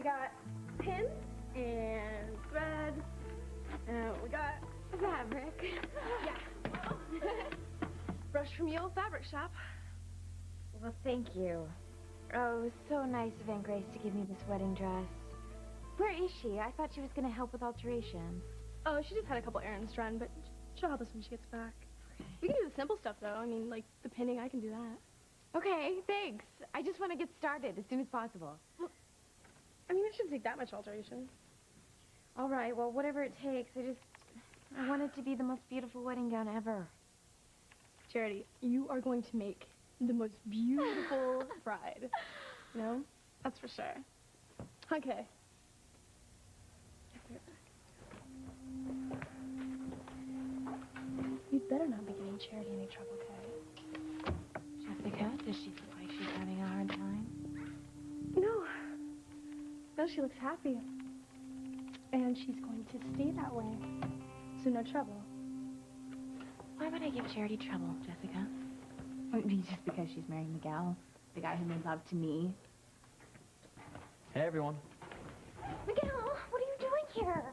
we got pins and thread. We got fabric. Yeah. Brush from your old fabric shop. Well, thank you. Oh, it was so nice of Aunt Grace to give me this wedding dress. Where is she? I thought she was going to help with alterations. Oh, she just had a couple errands to run, but she'll help us when she gets back. Okay. We can do the simple stuff, though. I mean, like the pinning, I can do that. Okay, thanks. I just want to get started as soon as possible. Well, I mean, it shouldn't take that much alteration. All right, well, whatever it takes. I want it to be the most beautiful wedding gown ever. Charity, you are going to make the most beautiful bride. You know? That's for sure. Okay. You'd better not be getting Charity any trouble, Kay. Jessica, does she look like she's having a hard time? No. No, she looks happy. And she's going to stay that way. So no trouble. Why would I give Charity trouble, Jessica? Maybe just because she's marrying Miguel, the guy who made love to me. Hey, everyone. Miguel, what are you doing here?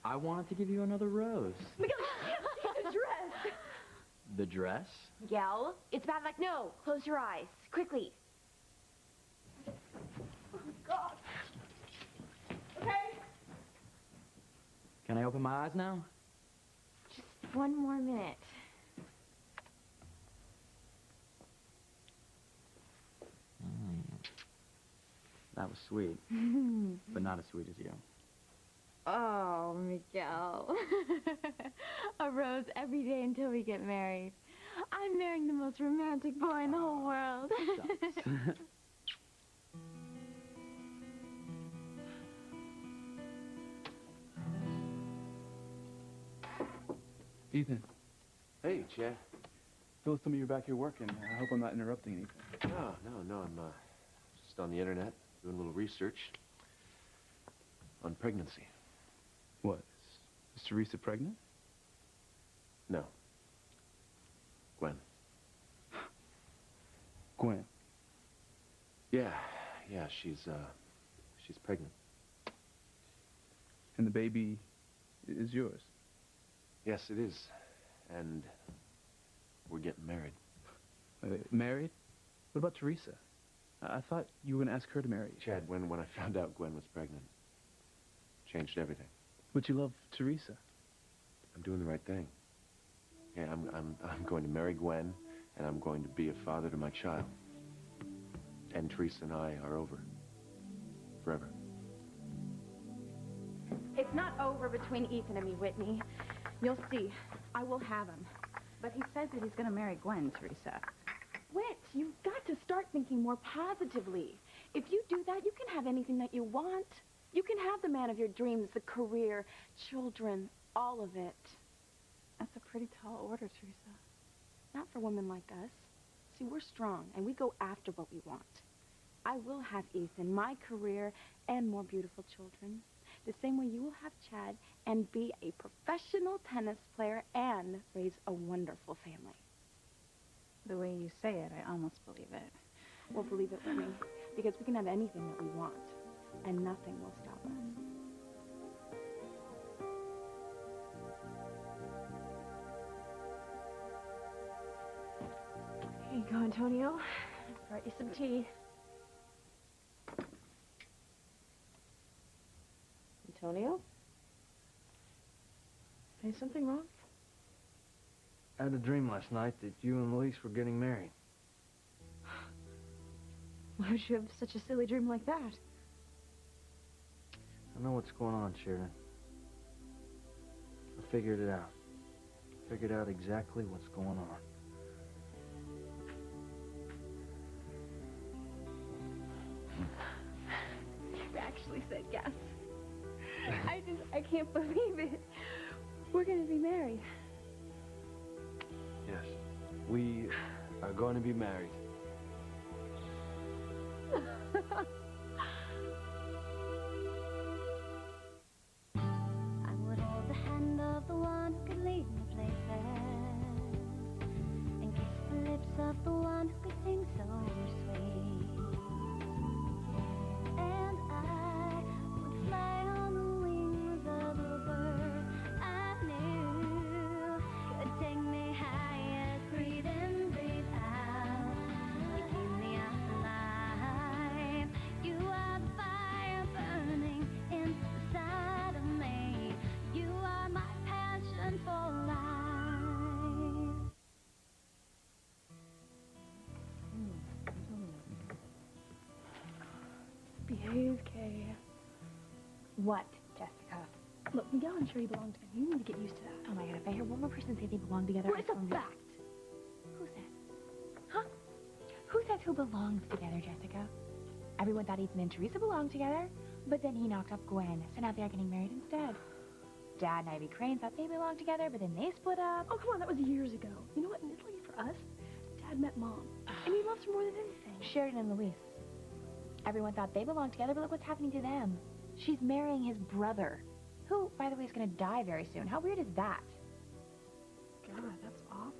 I wanted to give you another rose. Miguel, you can't see the dress. The dress? Miguel, it's bad luck. No, close your eyes. Quickly. Oh, God. Okay. Can I open my eyes now? Just one more minute. That was sweet, but not as sweet as you. Oh, Miguel. A rose every day until we get married. I'm marrying the most romantic boy in the whole world. Ethan. Hey, Chad. Phyllis told me you're back here working. I hope I'm not interrupting anything. No. I'm just on the internet doing a little research on pregnancy. What? Is Teresa pregnant? No. Gwen. Gwen. Yeah, she's pregnant. And the baby is yours? Yes, it is. And we're getting married. Married? What about Teresa? I thought you were going to ask her to marry you. Chad, when I found out Gwen was pregnant, changed everything. But you love Teresa. I'm doing the right thing. Yeah, I'm going to marry Gwen, and I'm going to be a father to my child. And Teresa and I are over. Forever. It's not over between Ethan and me, Whitney. You'll see. I will have him. But he says that he's going to marry Gwen, Teresa. Whit, you've got to start thinking more positively. If you do that, you can have anything that you want. You can have the man of your dreams, the career, children, all of it. That's a pretty tall order, Teresa. Not for women like us. See, we're strong, and we go after what we want. I will have Ethan, my career, and more beautiful children. The same way you will have Chad and be a professional tennis player and raise a wonderful family. The way you say it, I almost believe it. Well, believe it with me, because we can have anything that we want, and nothing will stop us. Here you go, Antonio. Brought you some tea. Antonio? Is something wrong? I had a dream last night that you and Elise were getting married. Why would you have such a silly dream like that? I know what's going on, Sheridan. I figured it out. Figured out exactly what's going on. You actually said yes. I can't believe it. We're gonna be married. Yes, we are going to be married. I would hold the hand of the one who could lead me places and kiss the lips of the one who could sing so sweet. And I Behave, Kay. What, Jessica? Look, Miguel and Sherry belong together. You need to get used to that. Oh my god, if I hear one more person say they belong together, Well, I it's a swear I'm fact. Who says? Huh? Who says who belongs together, Jessica? Everyone thought Ethan and Teresa belonged together, but then he knocked up Gwen, so now they're getting married instead. Dad and Ivy Crane thought they belonged together, but then they split up. Oh, come on, that was years ago. You know what, in Italy, for us, Dad met Mom, and he loves her more than anything. Sheridan and Luis. Everyone thought they belonged together, but look what's happening to them. She's marrying his brother, who, by the way, is going to die very soon. How weird is that? God, that's awful.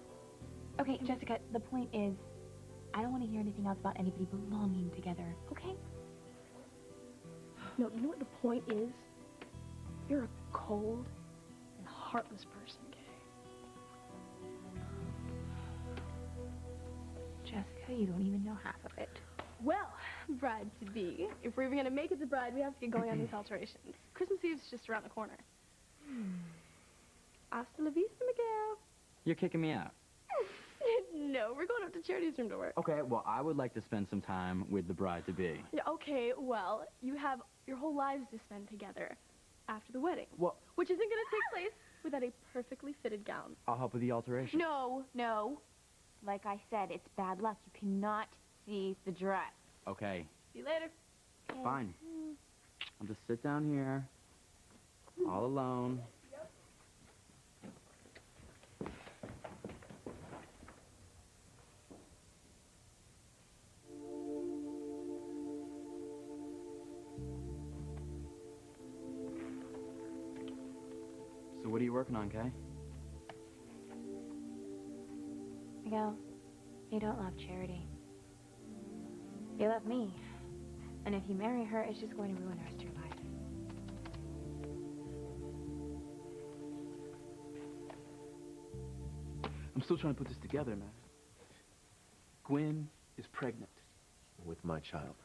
Okay, Jessica, the point is, I don't want to hear anything else about anybody belonging together, okay? No, you know what the point is? You're a cold and heartless person, Kay. Jessica, you don't even know half of it. Well, bride-to-be, if we're even going to make it to bride, we have to get going on these alterations. Christmas Eve's just around the corner. Hasta la vista, Miguel. You're kicking me out. No, we're going up to Charity's room to work. Okay, well, I would like to spend some time with the bride-to-be. Yeah, okay, well, you have your whole lives to spend together after the wedding. Well, which isn't going to take place without a perfectly fitted gown. I'll help with the alteration. No, no. Like I said, it's bad luck. You cannot see the dress. Okay, See you later. fine. I'll just sit down here, all alone. So what are you working on, Kay? Miguel, you don't love Charity. You love me. And if you marry her, it's just going to ruin the rest of your life. I'm still trying to put this together, man. Gwen is pregnant, With my child.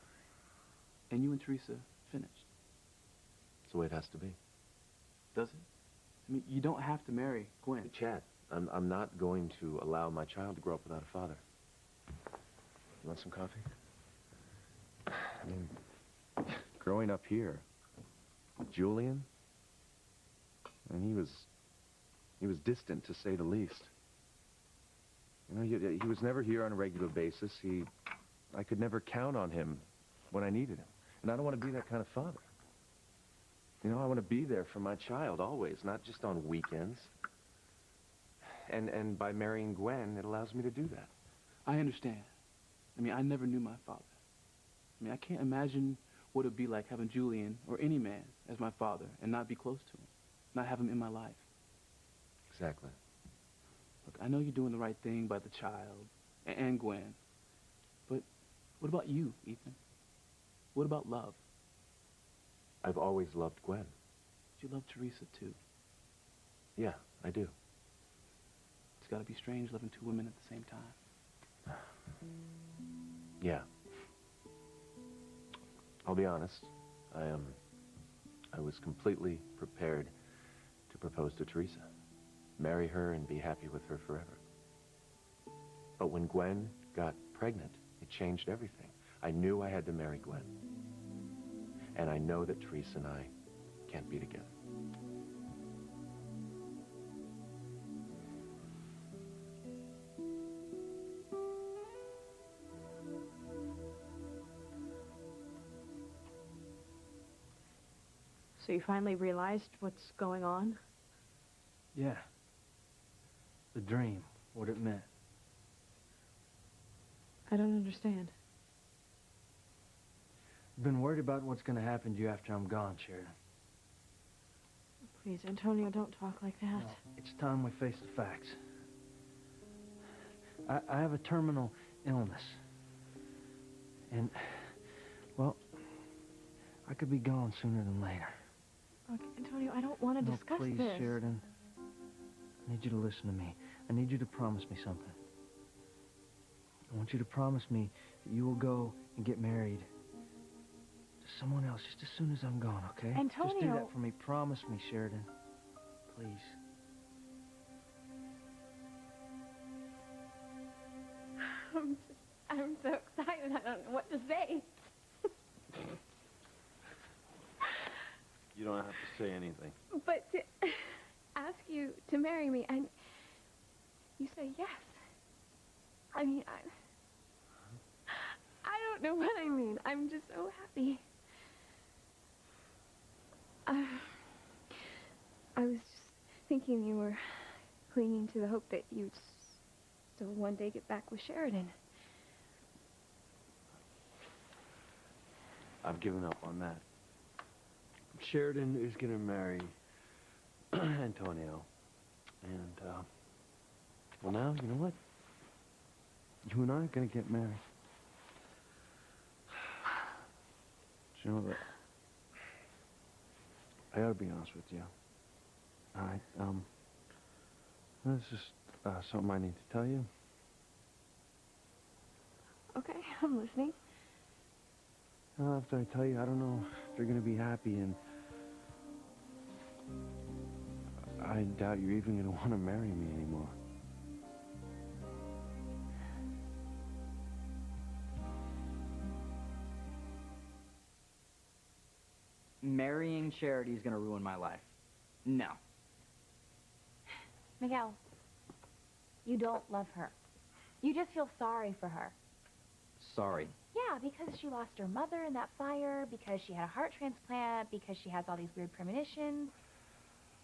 and you and Teresa finished. It's the way it has to be. Does it? I mean, you don't have to marry Gwen. Chad, I'm not going to allow my child to grow up without a father. You want some coffee? I mean, growing up here, Julian, and he was distant, to say the least. You know, he was never here on a regular basis. I could never count on him when I needed him. And I don't want to be that kind of father. You know, I want to be there for my child always, not just on weekends. And by marrying Gwen, it allows me to do that. I understand. I mean, I never knew my father. I mean, I can't imagine what it would be like having Julian, or any man, as my father, and not be close to him, not have him in my life. Exactly. Look, I know you're doing the right thing by the child and Gwen, but what about you, Ethan? What about love? I've always loved Gwen. You love Teresa, too. Yeah, I do. It's got to be strange loving two women at the same time. Yeah. I'll be honest. I was completely prepared to propose to Teresa. Marry her and be happy with her forever. But when Gwen got pregnant, it changed everything. I knew I had to marry Gwen. And I know that Teresa and I can't be together. So you finally realized what's going on? Yeah. The dream, what it meant. I don't understand. I've been worried about what's going to happen to you after I'm gone, Sheridan. Please, Antonio, don't talk like that. No, it's time we face the facts. I have a terminal illness. And, well, I could be gone sooner than later. Look, Antonio, I don't want to discuss please, this. Sheridan. I need you to listen to me. I need you to promise me something. I want you to promise me that you will go and get married to someone else just as soon as I'm gone, okay? Just do Antonio. that for me. Promise me, Sheridan. Please. I'm so excited. I don't know what to say. don't have to say anything. But to ask you to marry me, and you say yes. I mean, I don't know what I mean. I'm just so happy. I was just thinking you were clinging to the hope that you'd still one day get back with Sheridan. I've given up on that. Sheridan is going to marry Antonio. And, well, now, you know what? You and I are going to get married. Do you know that? I ought to be honest with you. All right, this is something I need to tell you. Okay, I'm listening. After I tell you, I don't know if you're going to be happy, and I doubt you're even going to want to marry me anymore. Marrying Charity is going to ruin my life. No. Miguel, you don't love her. You just feel sorry for her. Sorry. Yeah, because she lost her mother in that fire, because she had a heart transplant, because she has all these weird premonitions.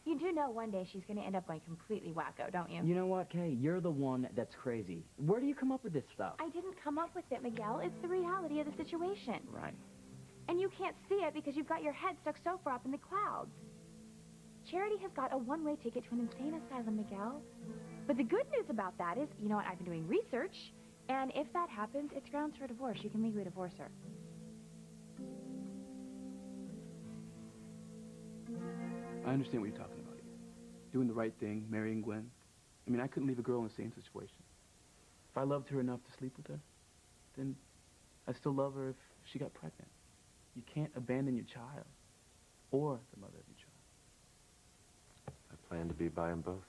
You do know one day she's going to end up going completely wacko, don't you? You know what, Kay? You're the one that's crazy. Where do you come up with this stuff? I didn't come up with it, Miguel. It's the reality of the situation. Right. And you can't see it because you've got your head stuck so far up in the clouds. Charity has got a one-way ticket to an insane asylum, Miguel. But the good news about that is, you know what, I've been doing research, and if that happens, it's grounds for divorce. You can legally divorce her. I understand what you're talking about here. Doing the right thing, marrying Gwen. I mean, I couldn't leave a girl in the same situation. If I loved her enough to sleep with her, then I'd still love her if she got pregnant. You can't abandon your child or the mother of your child. I plan to be by them both.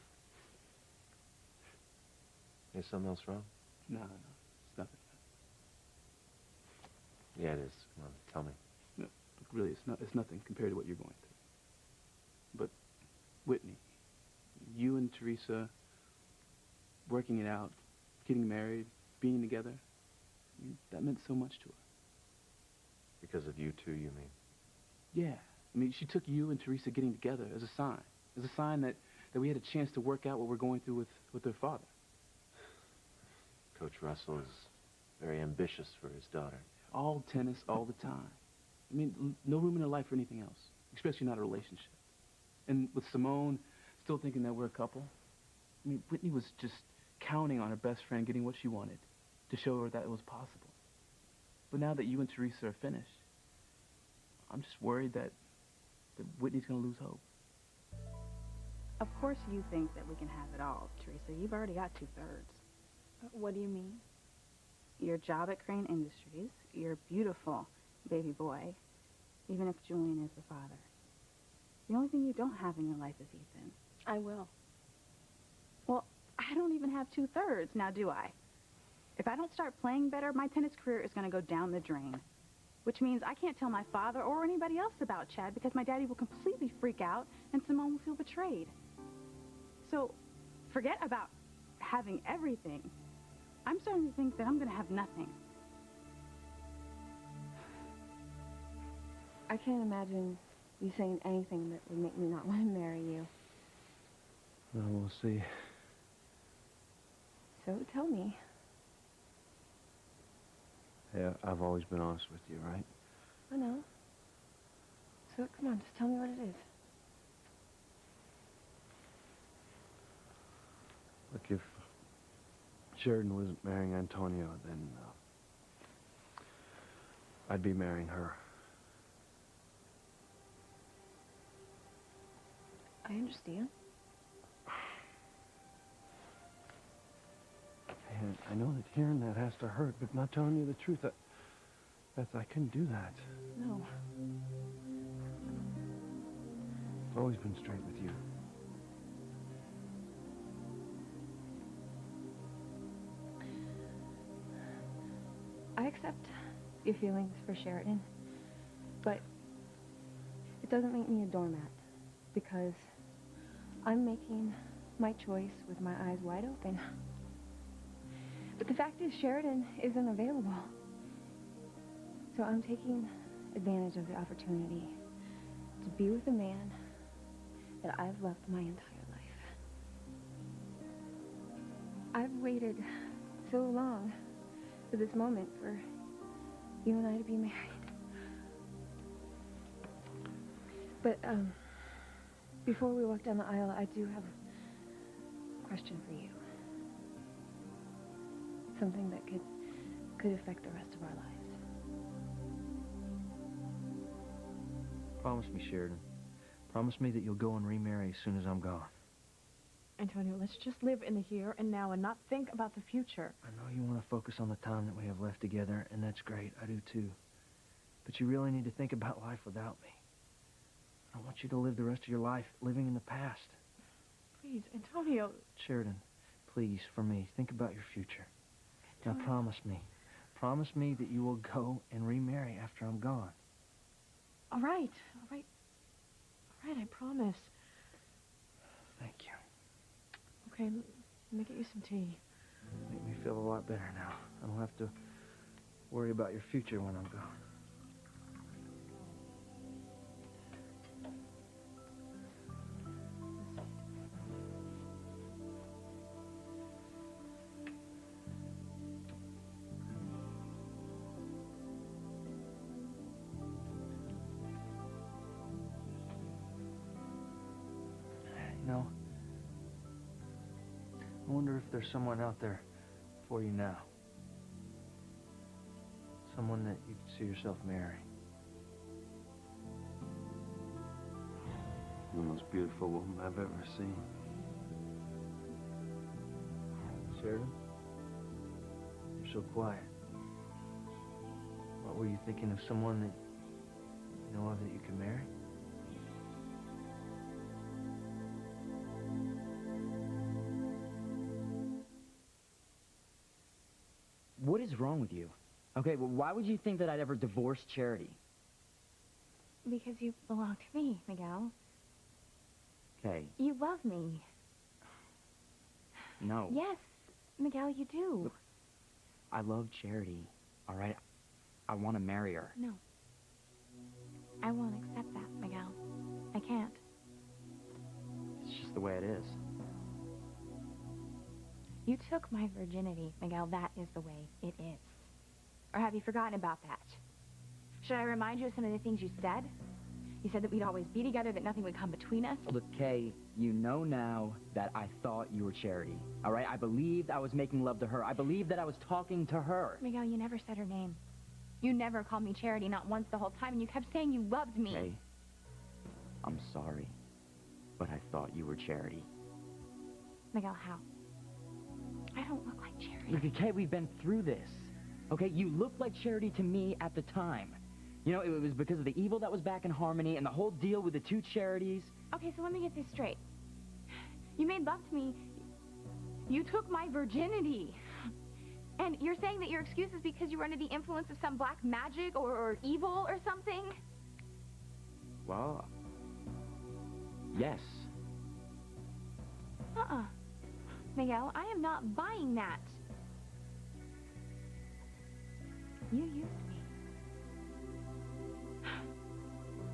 Is something else wrong? No, it's nothing. Yeah, it is. Come on, tell me. No, look, really, it's nothing compared to what you're going through. But, Whitney, you and Teresa working it out, getting married, being together, I mean, that meant so much to her. Because of you two, you mean? Yeah. I mean, she took you and Teresa getting together as a sign that we had a chance to work out what we're going through with their father. Coach Russell is very ambitious for his daughter. All tennis, all the time. I mean, no room in her life for anything else, especially not a relationship. And with Simone still thinking that we're a couple, I mean, Whitney was just counting on her best friend getting what she wanted to show her that it was possible. But now that you and Teresa are finished, I'm just worried that Whitney's going to lose hope. Of course you think that we can have it all, Teresa. You've already got 2/3. What do you mean? Your job at Crane Industries, your beautiful baby boy, even if Julian is the father. The only thing you don't have in your life is Ethan. I will. Well, I don't even have 2/3, now do I? If I don't start playing better, my tennis career is going to go down the drain. Which means I can't tell my father or anybody else about Chad because my daddy will completely freak out and Simone will feel betrayed. So, forget about having everything. I'm starting to think that I'm going to have nothing. I can't imagine you saying anything that would make me not want to marry you. Well, we'll see. So tell me. Yeah, I've always been honest with you, right? I know. So come on, just tell me what it is. Look, if Sheridan wasn't marrying Antonio, then I'd be marrying her. I understand. And I know that hearing that has to hurt, but not telling you the truth, I couldn't do that. No. I've always been straight with you. I accept your feelings for Sheridan, but It doesn't make me a doormat, because I'm making my choice with my eyes wide open. But the fact is, Sheridan isn't available. So I'm taking advantage of the opportunity to be with a man that I've loved my entire life. I've waited so long for this moment for you and I to be married. But, before we walk down the aisle, I do have a question for you. Something that could affect the rest of our lives. Promise me, Sheridan. Promise me that you'll go and remarry as soon as I'm gone. Antonio, let's just live in the here and now and not think about the future. I know you want to focus on the time that we have left together, and that's great. I do too. But you really need to think about life without me. I don't want you to live the rest of your life living in the past. Please, Antonio. Sheridan, please, for me, think about your future. Now promise me. Promise me that you will go and remarry after I'm gone. All right. All right, I promise. Thank you. Okay, let me get you some tea. Make me feel a lot better now. I don't have to worry about your future when I'm gone. You know, I wonder if there's someone out there for you now. Someone that you could see yourself marrying. The most beautiful woman I've ever seen. Sheridan? You're so quiet. What were you thinking of someone that you know of that you could marry? What is wrong with you? Okay, well, why would you think that I'd ever divorce Charity? Because you belong to me, Miguel. Okay, You love me. no. Yes, Miguel, you do. Look, I love Charity, all right? I want to marry her. No. I won't accept that, Miguel. I can't. It's just the way it is. You took my virginity, Miguel. That is the way it is. Or have you forgotten about that? Should I remind you of some of the things you said? You said that we'd always be together, that nothing would come between us. Look, Kay, you know now that I thought you were Charity, all right? I believed I was making love to her. I believed that I was talking to her. Miguel, you never said her name. You never called me Charity, not once the whole time, and you kept saying you loved me. Kay, I'm sorry, but I thought you were Charity. Miguel, how? I don't look like Charity. Look, Kay, we've been through this, okay? You looked like Charity to me at the time. You know, it was because of the evil that was back in Harmony and the whole deal with the two Charities. Okay, so let me get this straight. You made love to me. You took my virginity. And you're saying that your excuse is because you were under the influence of some black magic or evil or something? Well, yes. Miguel, I am not buying that. You used me.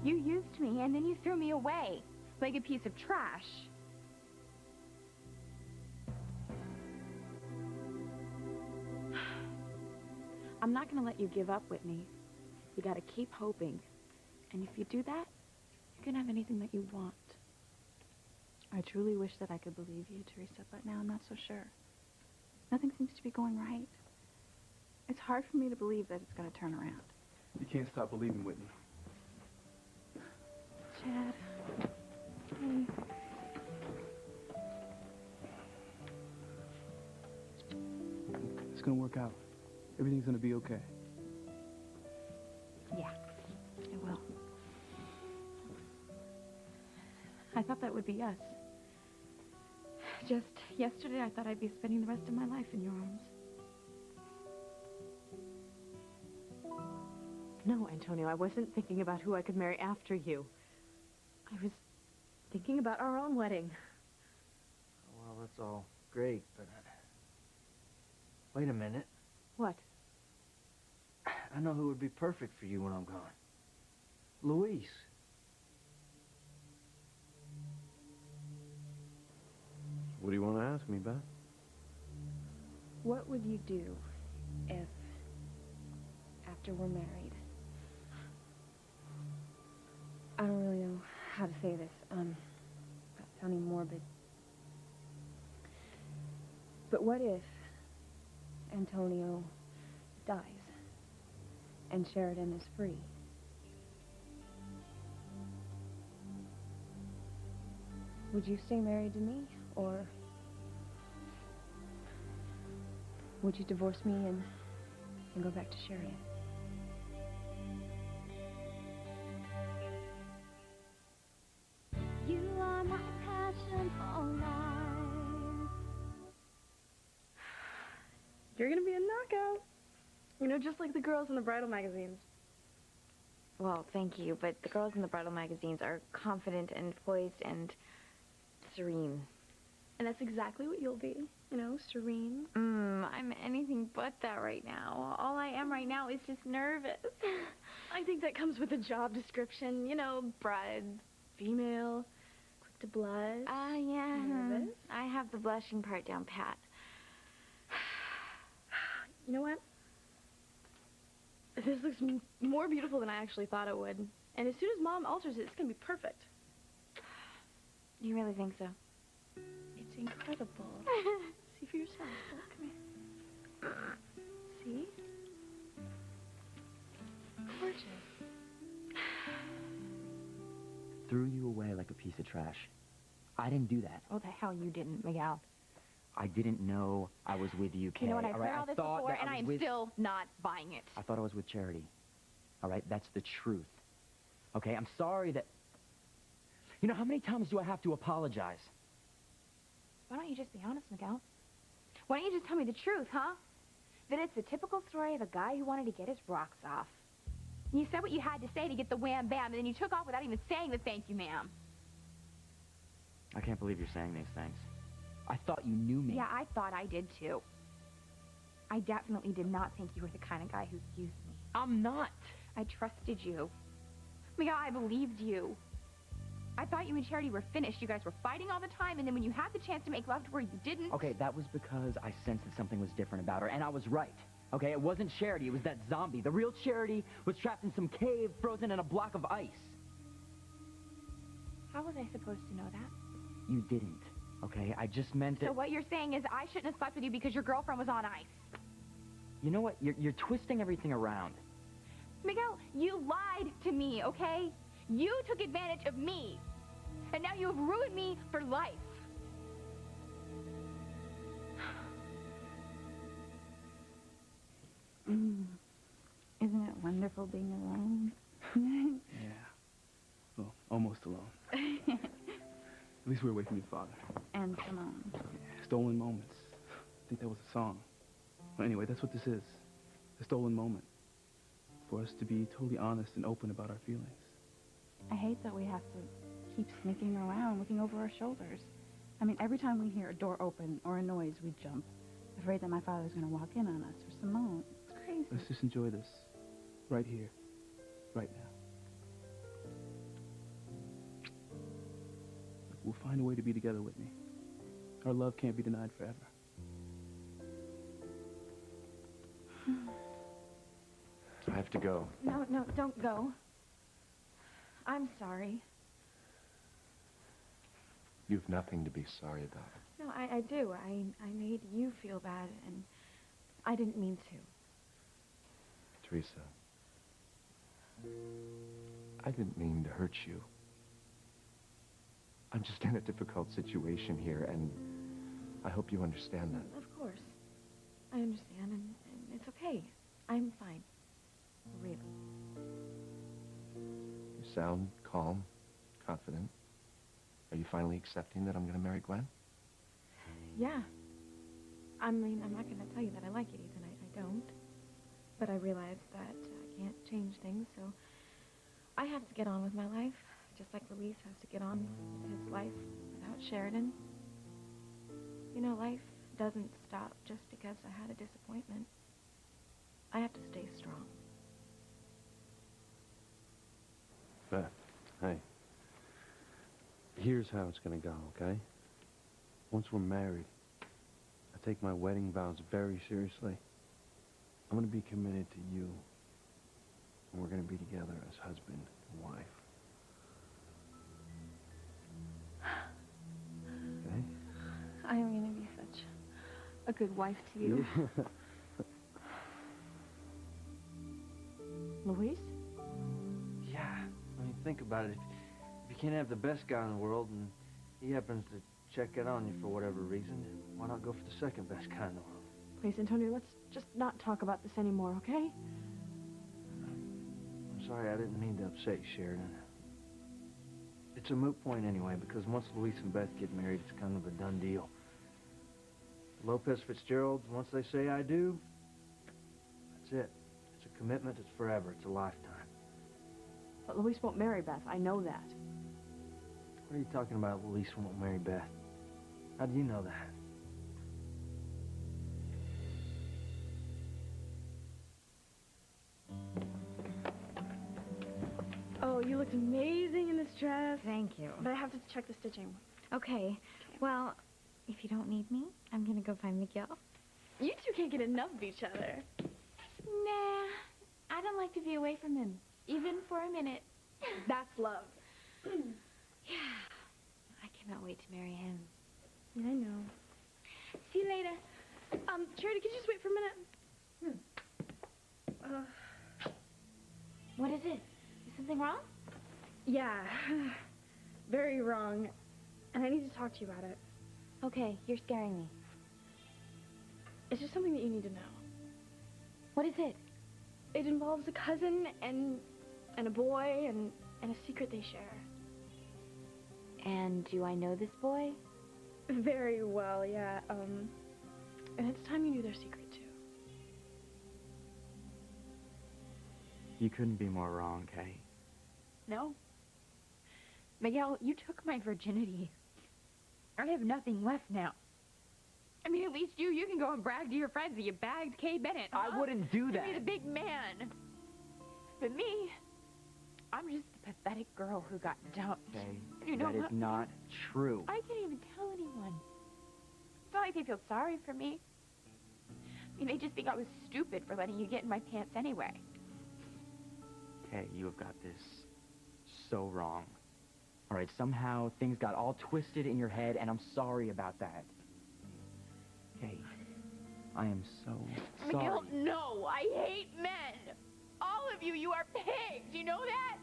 You used me, and then you threw me away like a piece of trash. I'm not going to let you give up, Whitney. You got to keep hoping. And if you do that, you can have anything that you want. I truly wish that I could believe you, Teresa, but now I'm not so sure. Nothing seems to be going right. It's hard for me to believe that it's going to turn around. You can't stop believing, Whitney. Chad. Hey. It's gonna work out. Everything's gonna be okay. Yeah, it will. I thought that would be us. Just yesterday, I thought I'd be spending the rest of my life in your arms. No, Antonio, I wasn't thinking about who I could marry after you. I was thinking about our own wedding. Well, that's all great, but... Wait a minute. What? I know who would be perfect for you when I'm gone. Luis. What do you want to ask me, Beth? What would you do if, after we're married... I don't really know how to say this, without sounding morbid. But what if Antonio dies and Sheridan is free? Would you stay married to me, or would you divorce me and go back to Sheridan? You are my passion for life. You're gonna be a knockout. You know, just like the girls in the bridal magazines. Well, thank you, but the girls in the bridal magazines are confident and poised and serene. And that's exactly what you'll be. You know, serene. I'm anything but that right now. All I am right now is just nervous. I think that comes with a job description. You know, bride, female, quick to blush. Yeah. Nervous? I have the blushing part down pat. You know what? This looks more beautiful than I actually thought it would. And as soon as Mom alters it, it's gonna be perfect. You really think so? It's incredible. See for yourself. Look, come here. See? Gorgeous. Threw you away like a piece of trash. I didn't do that. Oh, the hell you didn't, Miguel. I didn't know I was with you, Kay. You know what, I've all right? heard all this thought before, that and I am still not buying it. I thought I was with Charity. All right, that's the truth. Okay, I'm sorry that... You know, how many times do I have to apologize? Why don't you just be honest, Miguel? Why don't you just tell me the truth, huh? That it's the typical story of a guy who wanted to get his rocks off. You said what you had to say to get the wham bam, and then you took off without even saying the thank you, ma'am. I can't believe you're saying these things. I thought you knew me. Yeah, I thought I did too. I definitely did not think you were the kind of guy who'd use me. I'm not. I trusted you. Miguel, I believed you. I thought you and Charity were finished. You guys were fighting all the time, and then when you had the chance to make love to her, you didn't. Okay, that was because I sensed that something was different about her, and I was right. Okay, it wasn't Charity, it was that zombie. The real Charity was trapped in some cave, frozen in a block of ice. How was I supposed to know that? You didn't, okay? I just meant that... So what you're saying is I shouldn't have slept with you because your girlfriend was on ice. You know what? You're twisting everything around. Miguel, you lied to me, okay? You took advantage of me. And now you have ruined me for life. Isn't it wonderful being alone? Yeah. Well, almost alone. At least we're away from your father. And Simone. Yeah, stolen moments. I think that was a song. Well, anyway, that's what this is. A stolen moment. For us to be totally honest and open about our feelings. I hate that we have to keep sneaking around, looking over our shoulders. I mean, every time we hear a door open or a noise, we jump, afraid that my father's going to walk in on us or Simone. It's crazy. Let's just enjoy this. Right here. Right now. Look, we'll find a way to be together, Whitney. Our love can't be denied forever. I have to go. No, don't go. I'm sorry. You've nothing to be sorry about. No, I do. I made you feel bad, and I didn't mean to. Teresa, I didn't mean to hurt you. I'm just in a difficult situation here, and I hope you understand that. Of course. I understand, and it's okay. I'm fine. Really. You sound calm, confident. Are you finally accepting that I'm going to marry Gwen? Yeah. I mean, I'm not going to tell you that I like it, Ethan. I don't. But I realize that I can't change things, so I have to get on with my life, just like Luis has to get on with his life without Sheridan. You know, life doesn't stop just because I had a disappointment. I have to stay strong. Beth, hey. Here's how it's gonna go, okay? Once we're married, I take my wedding vows very seriously. I'm gonna be committed to you. And we're gonna be together as husband and wife. Okay? I am going to be such a good wife to you. Luis? Yeah. I mean, think about it. If you can't have the best guy in the world and he happens to check it on you for whatever reason, why not go for the second best guy in the world? Please, Antonio, let's just not talk about this anymore, okay? I'm sorry, I didn't mean to upset you, Sheridan. It's a moot point anyway, because once Luis and Beth get married, it's kind of a done deal. Lopez Fitzgerald, once they say I do, that's it. It's a commitment, it's forever, it's a lifetime. But Luis won't marry Beth, I know that. What are you talking about, Luis won't marry Beth? How do you know that? Oh, you looked amazing in this dress. Thank you. But I have to check the stitching. Okay. Well, if you don't need me, I'm gonna go find Miguel. You two can't get enough of each other. Nah, I don't like to be away from him, even for a minute. That's love. Yeah, I cannot wait to marry him. Yeah, I know. See you later. Charity, could you just wait for a minute? What is it? Is something wrong? Yeah. Very wrong. And I need to talk to you about it. Okay, you're scaring me. It's just something that you need to know. What is it? It involves a cousin and a boy and a secret they share. And do I know this boy? Very well, yeah. And it's time you knew their secret, too. You couldn't be more wrong, Kay. No. Miguel, you took my virginity. I have nothing left now. I mean, at least you can go and brag to your friends that you bagged Kay Bennett. I wouldn't do that. You're the big man. But me, I'm just the pathetic girl who got dumped. Kay, You know that is what? not true. I can't even tell anyone. It's not like they feel sorry for me. I mean, they just think I was stupid for letting you get in my pants anyway. Kay, you have got this so wrong. All right, somehow things got all twisted in your head, and I'm sorry about that. Kay, I am so sorry. Miguel, no, I hate men. All of you, you are pigs. You know that?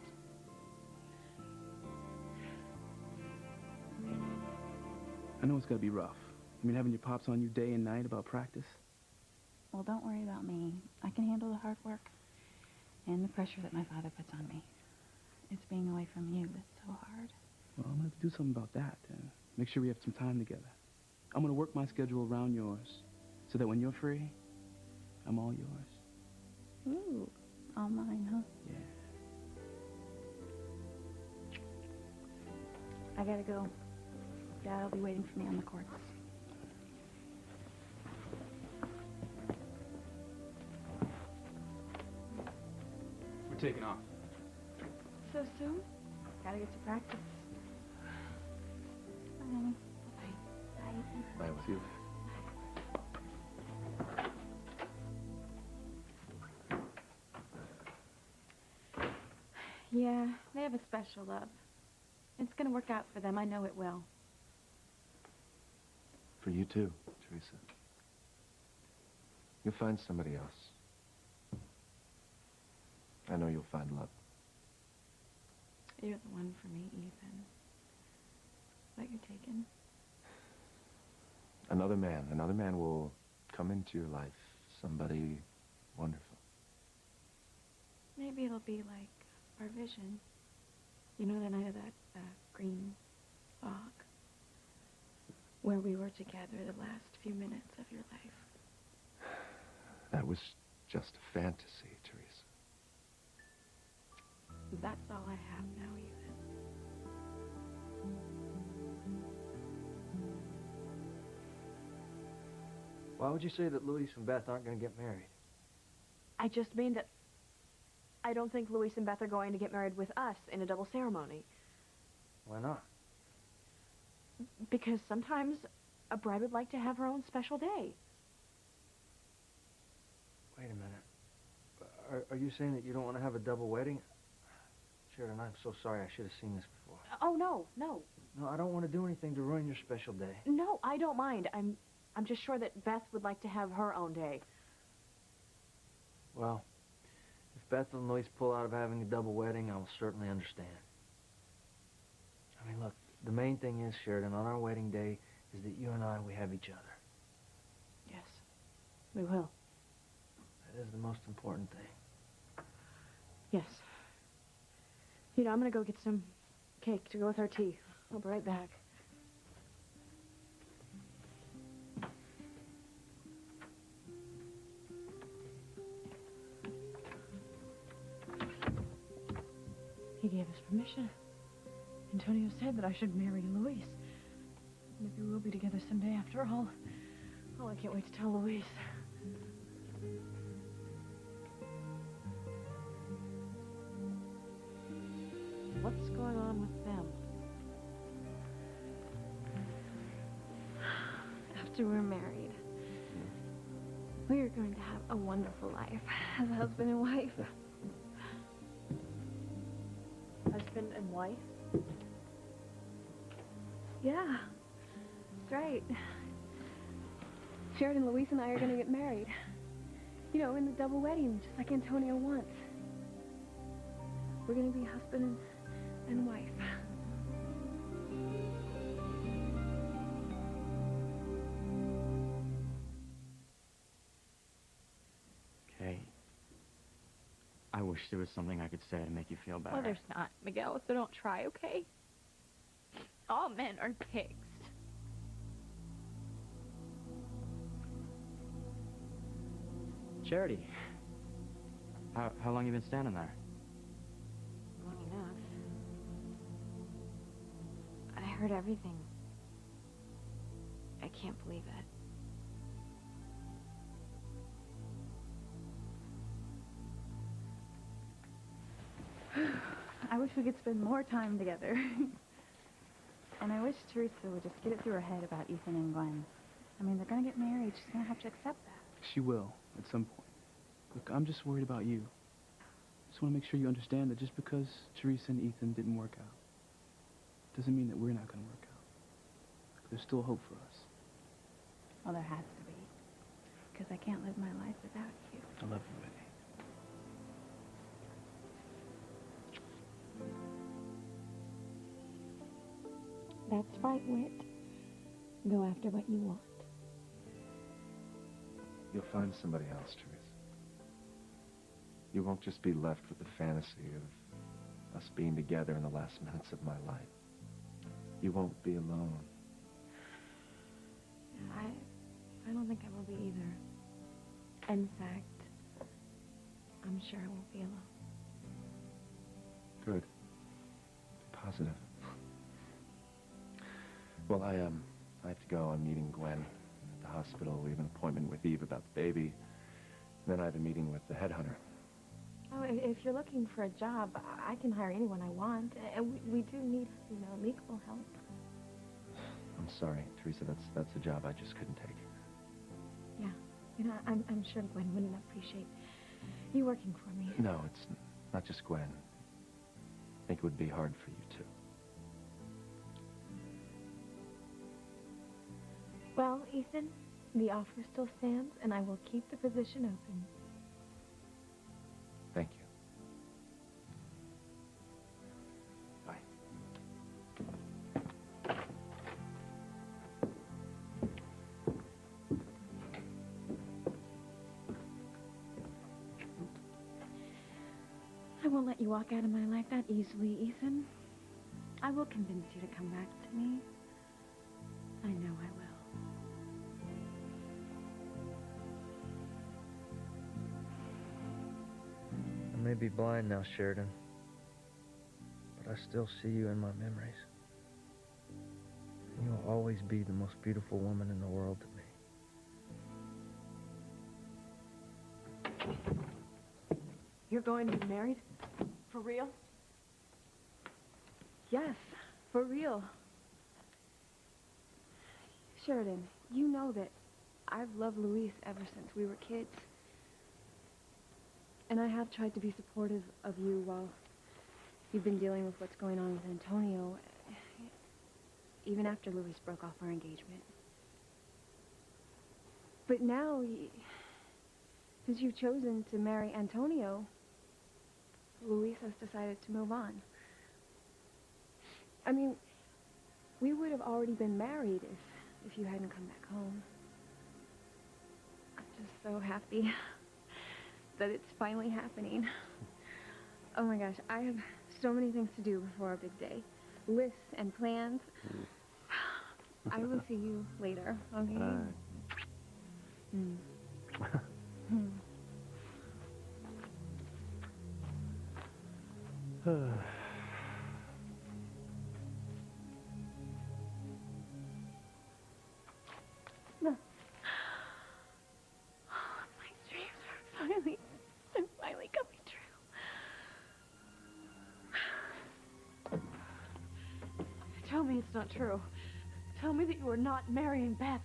I know it's gotta be rough. I mean, having your pops on you day and night about practice. Well, don't worry about me. I can handle the hard work and the pressure that my father puts on me. It's being away from you that's so hard. Well, I'm gonna have to do something about that. Make sure we have some time together. I'm gonna work my schedule around yours, so that when you're free, I'm all yours. Ooh, all mine, huh? Yeah. I gotta go. Dad'll be waiting for me on the courts. We're taking off. So soon? Gotta get to practice. Bye, honey. Bye. Bye, with you. Yeah, they have a special love. It's gonna work out for them. I know it will. For you too, Teresa. You'll find somebody else. I know you'll find love. You're the one for me, Ethan. But you're taken. Another man will come into your life. Somebody wonderful. Maybe it'll be like our vision. You know the night of that green fog? Where we were together the last few minutes of your life. That was just a fantasy, Teresa. That's all I have now, Ethan. Why would you say that Luis and Beth aren't going to get married? I just mean that I don't think Luis and Beth are going to get married with us in a double ceremony. Why not? Because sometimes a bride would like to have her own special day. Wait a minute. Are you saying that you don't want to have a double wedding? Sheridan, I'm so sorry. I should have seen this before. Oh, no, no. No, I don't want to do anything to ruin your special day. No, I don't mind. I'm just sure that Beth would like to have her own day. Well, if Beth and Luis pull out of having a double wedding, I will certainly understand. I mean, look, the main thing is, Sheridan, on our wedding day, is that you and I, we have each other. Yes, we will. That is the most important thing. Yes. You know, I'm gonna go get some cake to go with our tea. I'll be right back. He gave us permission. Antonio said that I should marry Luis. Maybe we'll be together someday after all. Oh, I can't wait to tell Luis. What's going on with them? After we're married, we are going to have a wonderful life as husband and wife. Husband and wife? Yeah, that's right. Sheridan, Luis, and I are going to get married. You know, in the double wedding, just like Antonio wants. We're going to be husband and wife. Okay. I wish there was something I could say to make you feel better. Well, there's not, Miguel, so don't try, okay? All men are pigs. Charity, how long you been standing there? Long enough. I heard everything. I can't believe it. I wish we could spend more time together. And I wish Teresa would just get it through her head about Ethan and Gwen. I mean, they're going to get married. She's going to have to accept that. She will, at some point. Look, I'm just worried about you. Just want to make sure you understand that just because Teresa and Ethan didn't work out, doesn't mean that we're not going to work out. There's still hope for us. Well, there has to be. Because I can't live my life without you. I love you, Whitney. That's right, Whit. Go after what you want. You'll find somebody else, Teresa. You won't just be left with the fantasy of us being together in the last minutes of my life. You won't be alone. I don't think I will be either. In fact, I'm sure I won't be alone. Good. Be positive. Well, I have to go. I'm meeting Gwen at the hospital. We have an appointment with Eve about the baby. And then I have a meeting with the headhunter. Oh, if you're looking for a job, I can hire anyone I want. And we do need, legal help. I'm sorry, Teresa. That's a job I just couldn't take. Yeah. I'm sure Gwen wouldn't appreciate you working for me. No, it's not just Gwen. I think it would be hard for you, too. Well, Ethan, the offer still stands, and I will keep the position open. Thank you. Bye. I won't let you walk out of my life that easily, Ethan. I will convince you to come back to me. I know I will. I may be blind now, Sheridan, but I still see you in my memories. And you'll always be the most beautiful woman in the world to me. You're going to be married? For real? Yes, for real. Sheridan, you know that I've loved Luis ever since we were kids. And I have tried to be supportive of you while you've been dealing with what's going on with Antonio, even after Luis broke off our engagement. But now, since you've chosen to marry Antonio, Luis has decided to move on. I mean, we would have already been married if you hadn't come back home. I'm just so happy that it's finally happening. Oh my gosh, I have so many things to do before our big day. Lists and plans. I will see you later, okay? My dreams are finally coming true. Tell me it's not true. Tell me that you are not marrying Beth.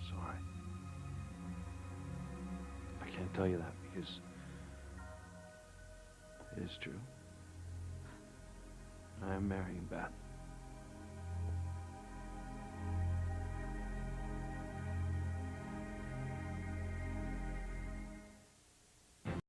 Sorry. I can't tell you that because it is true. I am marrying Beth.